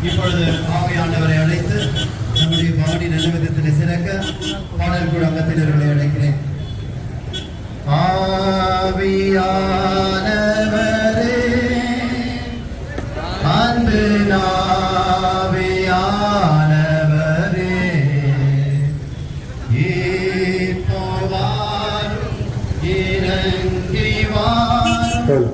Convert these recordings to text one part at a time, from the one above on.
இப்பொழுது ஆவியானவரை அழைத்து நம்முடைய பவனி நல்ல விதத்தில் சிறக்க பாடல் கூட அங்கத்தினர்களை அழைக்கிறேன். ஆவியானவரே அன்பு ஆவியானவரே இப்போவாரும் இறங்கி வாரும்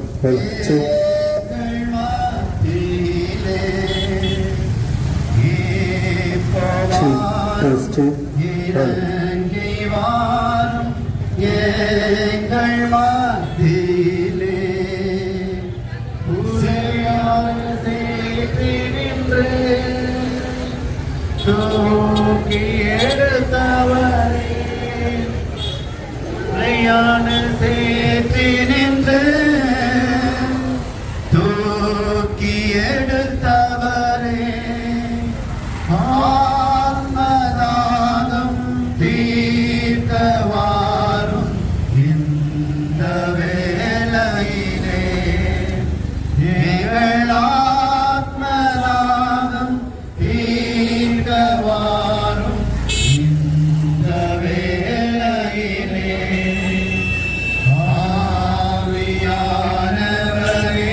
இறங்கி வாரும் எங்கள் மத்தியிலே தூக்கி எடுத்தவரே பிரயாண சேர்த்து நின்று தூக்கி எடுத்தவரே ஆத்மதாகம் தீர்க்கவாரும் இந்த வேளையிலே எங்கள் ஆத்மதாகம் தீர்க்கவாரும் இந்த வேளையிலே ஆவியானவரே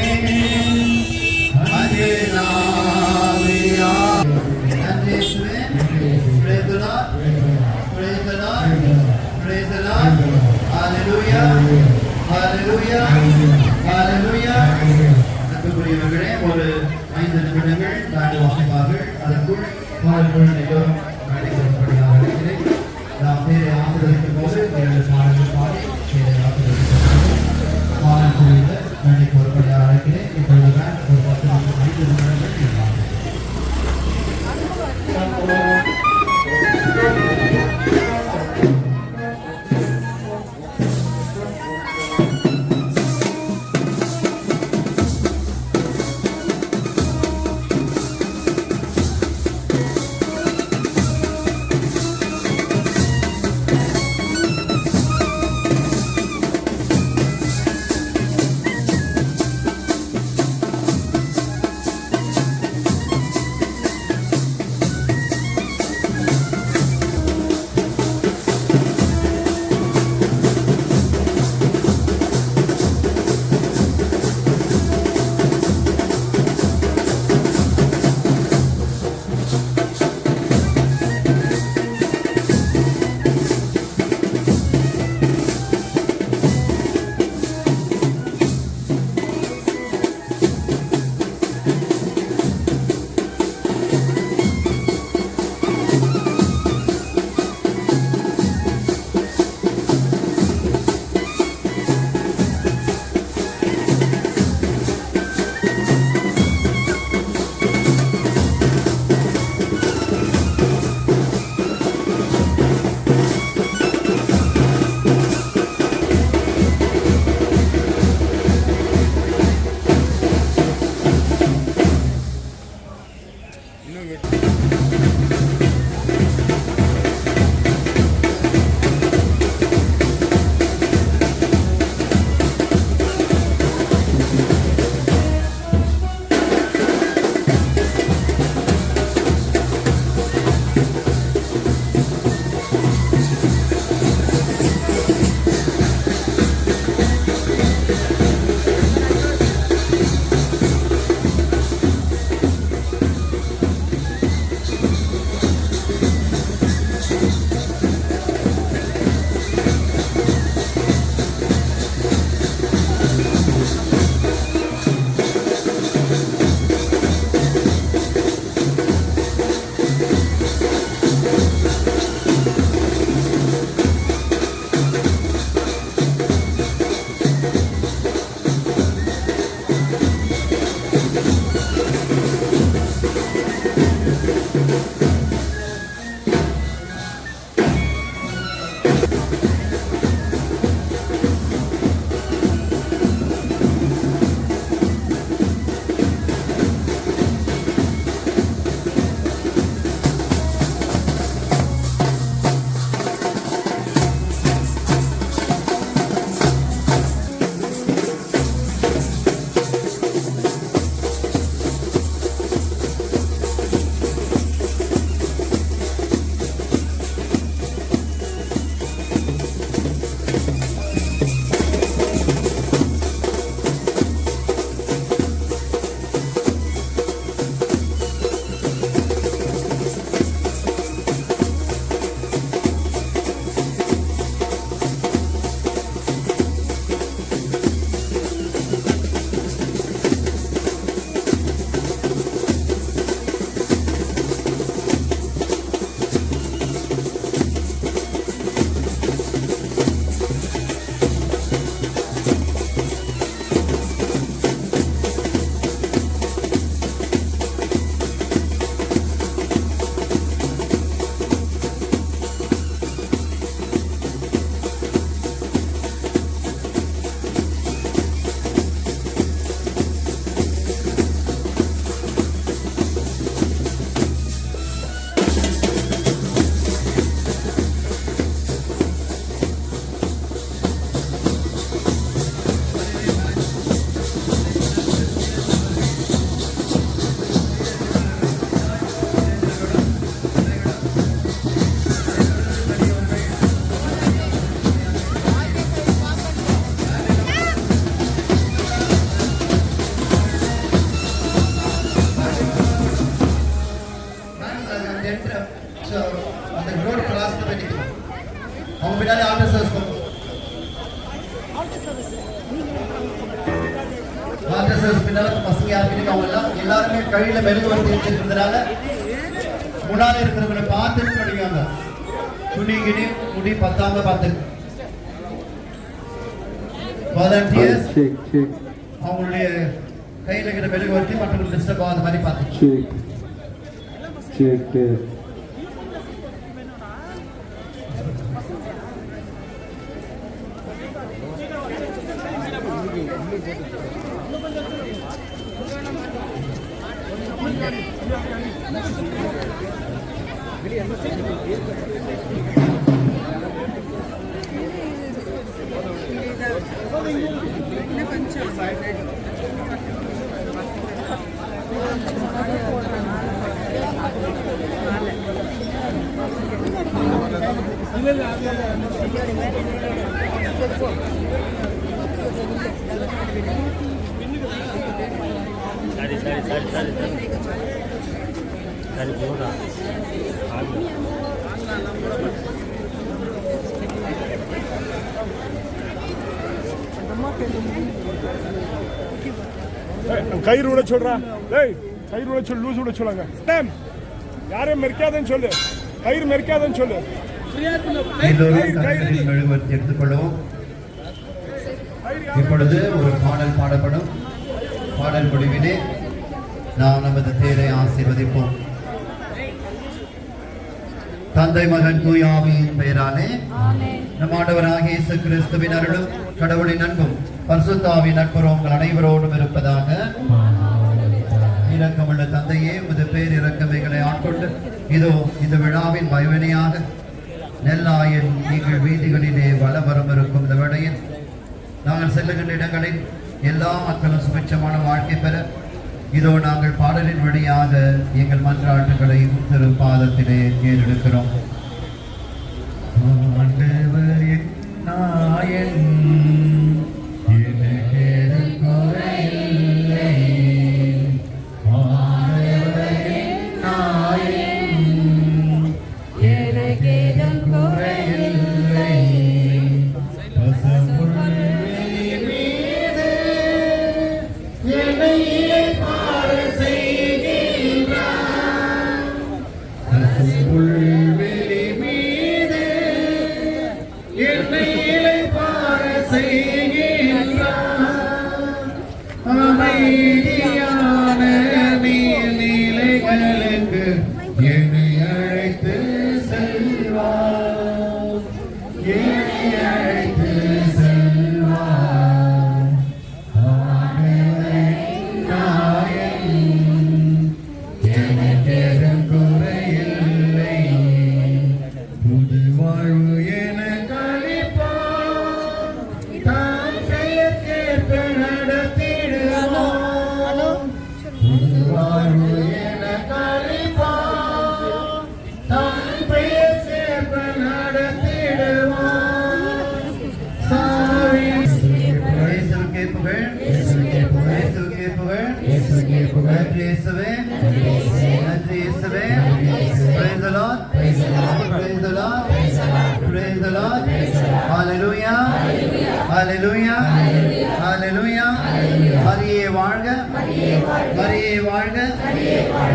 Praise the Lord. Praise the Lord. Praise the Lord. Hallelujah. Hallelujah. Hallelujah. அன்புக்குரியவர்களே, ஒரு 5 நிமிடங்கள் தாண்டி வாசிப்பார்கள். அதற்குள் பாடல்கள் எல்லோரும் நடைபெறும்படியாக இருக்கிறேன். நாம் பேரை ஆசிரியக்கும் போது 7 பாடல்கள் பாடி பேரை ஆசிரியக்கும் பாடல் குறித்த நடைக்கு வரும்படியாக இருக்கிறேன். இப்பொழுது ஒரு 5 நிமிடங்கள் இருந்தார்கள். ஸோ அந்த ரோடு கிராஸ் பண்ணி நிற்கணும். அவங்க பின்னாடி ஆல்டர் சர்வீஸ் பண்ணுவோம். ஆல்டர் சர்வீஸ் பின்னால பசங்க யாருக்கிட்ட அவங்க எல்லாருமே கையில் மெழுகுவர்த்தி வச்சிருக்கிறதுனால முன்னாடி இருக்கிறவங்களை பார்த்துட்டு படிக்காங்க. துணி கிணி முடி பத்தாம பார்த்து வாலண்டியர்ஸ் அவங்களுடைய கையில் இருக்கிற மெழுகுவர்த்தி மற்றவங்க டிஸ்டர்ப் ஆகாத மாதிரி பார்த்து கயிறு விட சொல்றா. டேய் கயிறு விட சொல்லு, லூஸ் விட சொல்லாங்க. டேம் யாரையும் மெரிக்காதன்னு சொல்லு, கயிறு மெரிக்காதன்னு சொல்லு. மெழுகுவர்த்தி எடுத்துக்கொள்ளவும். இப்பொழுது ஒரு பாடல் பாடப்படும். பாடல் முடிவிலே நாம் நமது தேரை ஆசீர்வதிப்போம். தந்தை மகன் தூய ஆவியின் பெயராலே நம் ஆண்டவராகிய இயேசு கிறிஸ்துவின் அருளும் கடவுளின் அன்பும் பரிசுத்த ஆவியின் நட்புறவும் உங்கள் அனைவரோடும் இருப்பதாக. இரக்கமுள்ள தந்தையே, உமது பேர் இரக்கமைகளை ஆட்கொண்டு இதோ இந்த விழாவின் பயவனையாக நெல்லாயின் நீங்கள் வீதிகளிலே வலம் இருக்கும் இந்த வேளையில் நாங்கள் செல்லுகின்ற இடங்களில் எல்லா மக்களும் சுபிட்சமான வாழ்க்கை பெற இதோ நாங்கள் பாடலின் வழியாக எங்கள் மன்றாட்டுகளை திரு பாதத்திலே ஏறெடுக்கிறோம். Hallelujah. Hallelujah. மரியே வாழ்க. மரியே வாழ்க.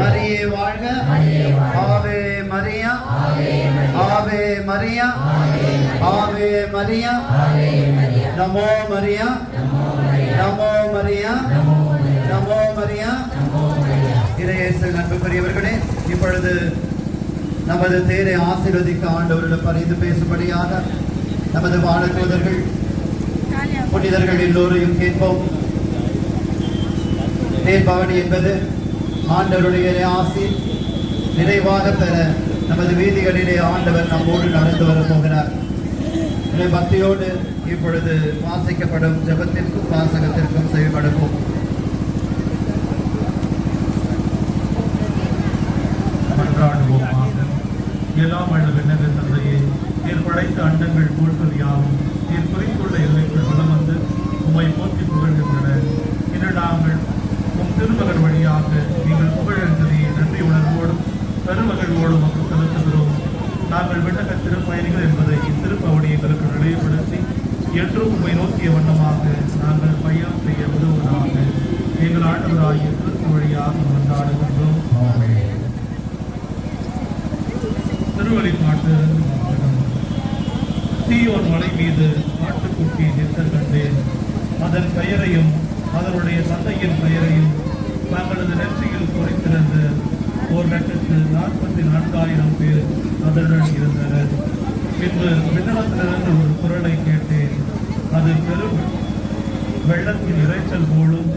மரியே வாழ்க. ஆவே மரியா. ஆவே மரியா. ஆவே மரியா. நமோ மரியா. நமோ மரியா. நமோ மரியா. இறையேசு அன்புக்குரியவர்களே, இப்பொழுது நமது தேரை ஆசீர்வதிக்க ஆண்டவரிடம் பரிந்து பேசும்படியாக நமது வானதூதர்கள் புனிதர்கள் எல்லோரையும் கேட்போம். தேர்பவனி என்பது ஆண்டவருடைய ஆசி நிறைவாக பெற நமது வீதிகளிலே ஆண்டவர் நம்மோடு நடந்து வர போகிறார். பக்தியோடு இப்பொழுது வாசிக்கப்படும் ஜெபத்திற்கும் வாசகத்திற்கும் செயல்படுவோம். எல்லாம் வல்ல விண்ணக தந்தையே, நீர் படைத்த அண்டங்கள் போல்வது யாவும் நீர் குறித்துள்ள எல்லைக்குள் வளம் வந்து உம்மை போற்றி புகழ்கின்றன. இன்று நாங்கள் உம் திருமகன் வழியாக நீங்கள் புகழெழுந்ததை நன்றி உணர்வோடும் பெருமகிழ்வோடும் மக்கள் செலுத்துகிறோம். நாங்கள் விண்ணக திருப்பயணிகள் என்பதை இத்திருப்பவடி எங்களுக்கு நிலைப்படுத்தி என்றும் உம்மை நோக்கிய வண்ணமாக நாங்கள் பயணம் செய்ய உதவுவதாக எங்கள் ஆண்டவராகிய கிறிஸ்து வழியாக கொண்டாடுகின்றோம். திருவழிபாட்டு சீயோன் மலை மீது ஆட்டுக்குட்டி நிற்க கண்டேன். அதன் பெயரையும் அதனுடைய தந்தையின் பெயரையும் தங்களது நெற்றியில் குறித்திருந்த 1,44,000 பேர் அதனுடன் இருந்தனர். பின்பு விண்ணகத்திலிருந்து ஒரு குரலை கேட்டேன். அது பெரும் வெள்ளத்தின் இறைச்சல் போலும்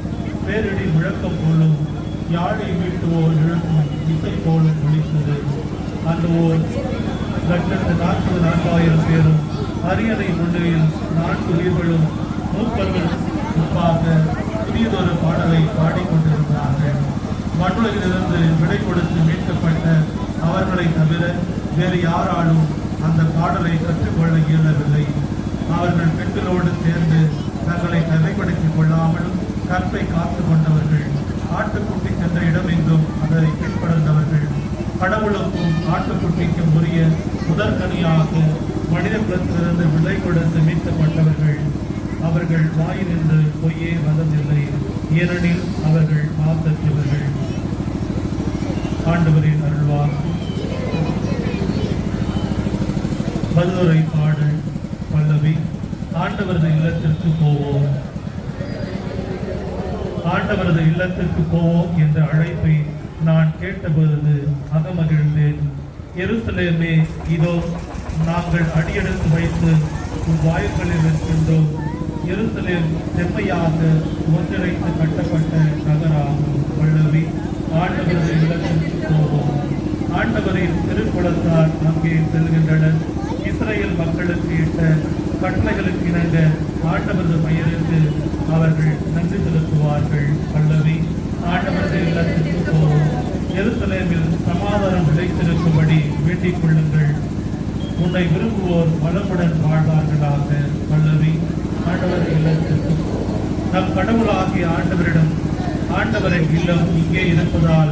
பேரிடி முழக்கம் போலும் யாழை மீட்டுவோர் இழக்கும் இசை போலும் ஒலித்தது. அந்த 1,44,000 பேரும் அரியணை முன்னிலையில் 4 உயிர்களும் மூப்பர்கள் முன்பாக புதியதொரு பாடலை பாடிக்கொண்டிருந்தார்கள். மண்ணுலகிலிருந்து விடை கொடுத்து மீட்கப்பட்ட அவர்களை தவிர வேறு யாராலும் அந்த பாடலை கற்றுக்கொள்ள இயலவில்லை. அவர்கள் பெண்களோடு சேர்ந்து தங்களை தடைப்படுத்திக் கொள்ளாமலும் கற்பை காத்து கொண்டவர்கள், ஆட்டுக்குட்டி சென்ற இடமெங்கும் அதை பின்தொடர்ந்தவர்கள், கடவுளுக்கும் ஆட்டுக்குட்டிக்கும் உரிய முதற்கனியாக மனித குலத்திலிருந்து விலை கொடுத்து மீட்கப்பட்டவர்கள். அவர்கள் வாயினின்று பொய்யே வந்ததில்லை, ஏனெனில் அவர்கள் மாசற்றவர்கள். ஆண்டவரின் அருள்வாக்கு. பதிலுரை பாடல் பல்லவி. ஆண்டவரது இல்லத்திற்கு போவோம், ஆண்டவரது இல்லத்திற்கு போவோம் என்ற அழைப்பை நான் கேட்டபொழுது அகமகிழ்ந்தேன். எருசலேமே, இதோ நாங்கள் அடியெடுத்து வைத்து உன் வாயில்களில் இருக்கின்றோம். எருசலேம் செம்மையாக ஒன்றிணைத்து கட்டப்பட்ட நகராகும். பல்லவி. ஆண்டவரது இல்லத்திற்கு போவோம். ஆண்டவரின் திருக்குளத்தார் அங்கே செல்கின்றனர். இஸ்ரேல் மக்களுக்கு இட்ட கட்டளைகளுக்கு இணங்க ஆண்டவரது பெயருக்கு அவர்கள் நன்றி செலுத்துவார்கள். பல்லவி. ஆண்டவரது இல்லத்திற்கு போவோம். எருசலேமில் சமாதானம் நிலைத்திருக்கும்படி வேண்டிக் கொள்ளுங்கள். உன்னை விரும்புவோர் வளமுடன் வாழ்வார்களாக. பல்லவி. ஆண்டவர் இல்லத்திற்கு நம் கடவுளாகிய ஆண்டவரிடம், ஆண்டவரின் இல்லம் இங்கே இருப்பதால்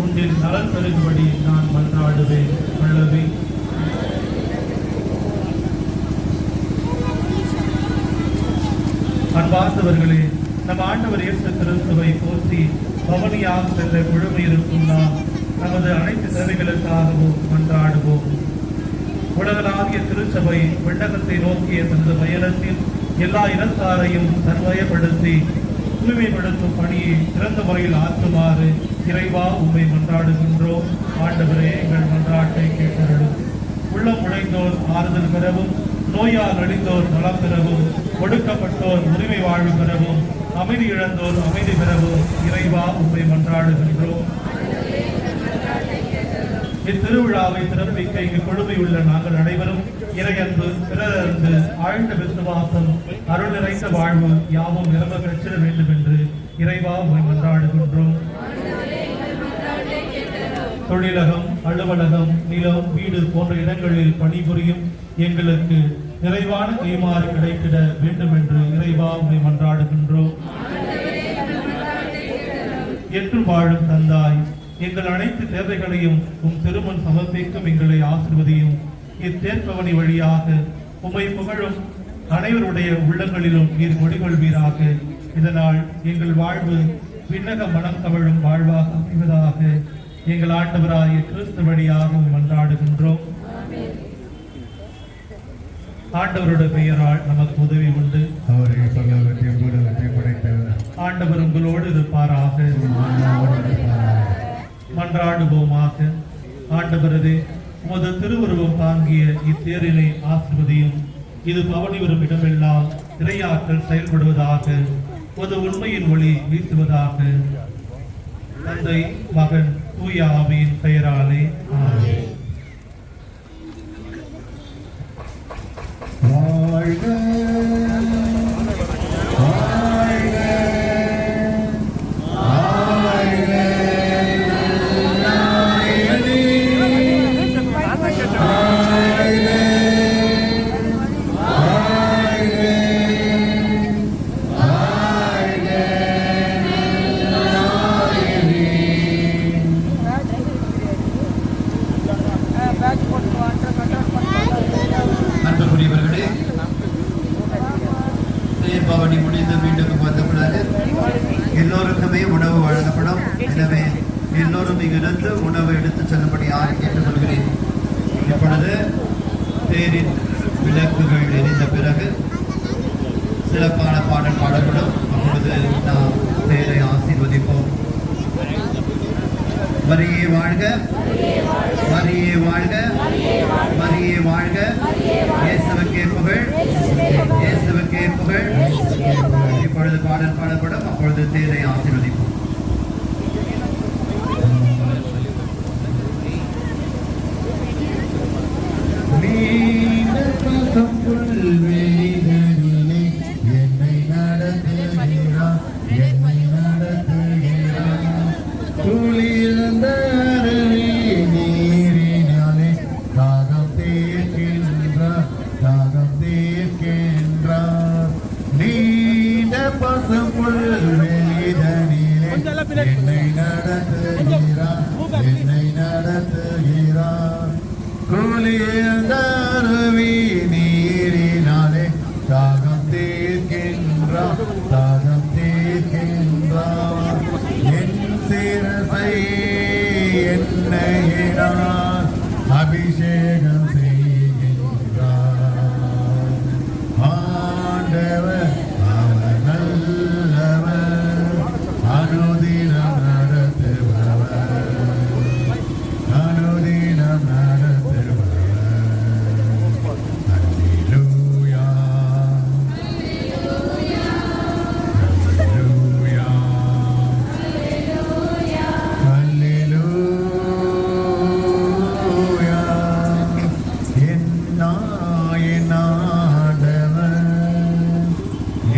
உன்னில் நலன் பெறும்படி நான் மன்றாடுவேன். பல்லவி. அன்பார்ந்தவர்களே, நம் ஆண்டவர் இயேசு கிறிஸ்துவை போற்றி பவனியாக செல்ல குழுமை இருக்கும் நாம் நமது அனைத்து தேவைகளுக்காகவும் மன்றாடுவோம். உலகளாகிய திருச்சபை விண்ணகத்தை நோக்கிய தனது பயணத்தில் எல்லா இனத்தாரையும் தன்வயப்படுத்தி தூய்மைப்படுத்தும் பணியை சிறந்த முறையில் ஆற்றுமாறு இறைவா உம்மை மன்றாடுகின்றோம். ஆண்டவரே, எங்கள் மன்றாட்டை கேட்டருளும். உள்ளம் உடைந்தோர் ஆறுதல் பெறவும், நோயால் நலிந்தோர் நலம் பெறவும், ஒடுக்கப்பட்டோர் உரிமை வாழ்வு பெறவும், அமைதி இழந்தோர் அமைதி பெறவும் இறைவா உம்மை மன்றாடுகின்றோம். இத்திருவிழாவை சிறப்பிக்க இங்கு குழுமையுள்ள நாங்கள் அனைவரும் இறையன்பு, பிறரன்பு, ஆழ்ந்த விசுவாசம், அருள் நிறைந்த வாழ்வு யாவும் நிரம்ப பெற்றிட வேண்டும் என்று இறைவா உம்மை மன்றாடுகின்றோம். தொழிலகம், அலுவலகம், நிலம், வீடு போன்ற இடங்களில் பணிபுரியும் எங்களுக்கு நிறைவான கைமாறு கிடைத்திட வேண்டும் என்று இறைவா உம்மை மன்றாடுகின்றோம். என்று வாழும் தந்தாய், எங்கள் அனைத்து தேவைகளையும் உம் திருமண் சமர்ப்பிக்கும் எங்களை ஆசிர்வதியும். இத்தேற்பவனி வழியாக உம்மை புகழும் அனைவருடைய உள்ளங்களிலும் நீர் மொழிகொள்வீராக. இதனால் எங்கள் வாழ்வு விண்ணக மனம் கவழும் வாழ்வாக அமைவதாக. எங்கள் ஆண்டவராகிய கிறிஸ்து வழியாக மன்றாடுகின்றோம். ஆண்டவருடைய பெயரால் நமக்கு உதவி உண்டு. ஆண்டவர் உங்களோடு இருப்பாராக. மன்றாடுவோமாக. ஆண்டவரதே, உமது திருவுருவம் தாங்கிய இத்தேரினை ஆசிர்வதியும். இது பவனி வரும் இடமெல்லாம் இறையாற்றல் செயல்படுவதாக. ஒரு உண்மையின் ஒளி வீசுவதாக. தந்தை, மகன், தூய ஆவியின் பெயராலே ஆமென். வாழ்க தேர் பவனி முடிந்து மீண்டும் வந்த பிறகு எல்லோருக்குமே உணவு வழங்கப்படும். எனவே எல்லோரும் இங்கிருந்து உணவு எடுத்துச் செல்லும்படி கேட்டுக்கொள்கிறேன். இப்பொழுது தேரின் விளக்குகள் எரிந்த பிறகு சிறப்பான பாடல் பாடப்படும். அப்பொழுது நாம் தேரை ஆசீர்வதிப்போம். மரியே வாழ்க, மரியே வாழ்க, மரியே வாழ்க, இயேசுவுக்கே புகழ், இயேசுவுக்கே புகழ். இப்பொழுது பாடல் பாடப்படும். அப்பொழுது தேரை ஆசீர்வதிப்போம். என்னை நடத்துகிறார், என்னை நடத்துகிறார். குளிர்ந்த நீரினாலே தாகம் தீர்க்கின்றார், தாகம் தீர்க்கின்றார். நீண்ட பசும் புல்வெளிதனிலே என்னை நடத்துகிறார், என்னை நடத்துகிறார். குளிர்ந்த நீரினாலே தாகம் தீர்க்கின்றார், தாகம் தீர்க்கின்றார். என் சிரசை எண்ணெயினால் அபிஷேகம் செய்கின்றார். ஆண்டவர் அவர் நல்லவர், அனுதினம் நடத்துபவர், அனுதினம் நடத்துபவர். அல்லேலூயா, அல்லேலூயா, என் ஆண்டவர்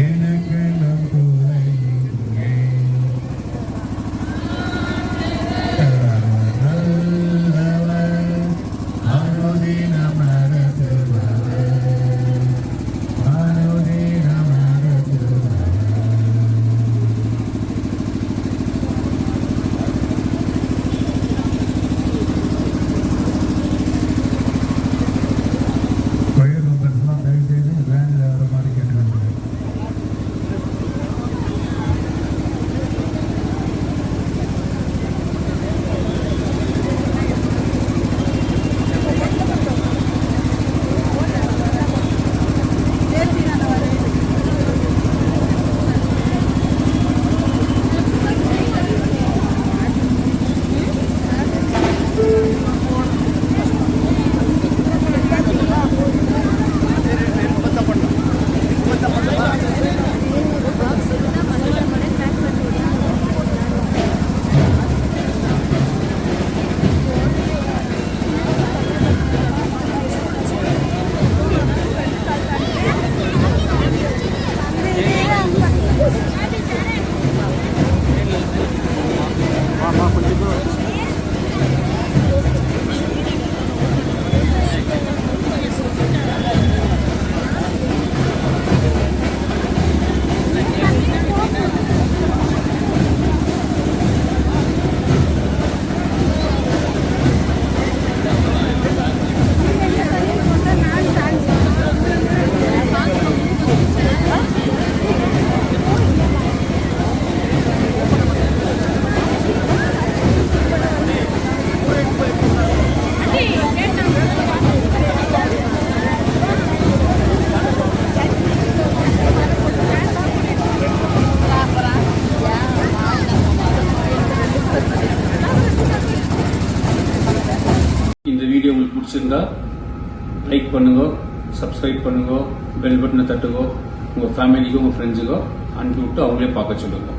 எனக்கு நம் துணை இங்கே. நல்லவர், அனுதினம் நடத்துபவர், அனுதினம் நடத்துபவர். கோயில் மெம்பர்ஸ்லாம் தயவு செய்து வேனில் வர மாதிரி கேட்டுக்கொள்கிறேன். இந்த வீடியோ உங்களுக்கு பிடிச்சிருந்தா லைக் பண்ணுங்க, சப்ஸ்கிரைப் பண்ணுங்க, பெல் பட்டனை தட்டுங்க, உங்கள் ஃபேமிலிக்கோ உங்கள் ஃப்ரெண்ட்ஸுக்கோ அனுப்பி விட்டு அவங்களே பார்க்க சொல்லுங்கள்.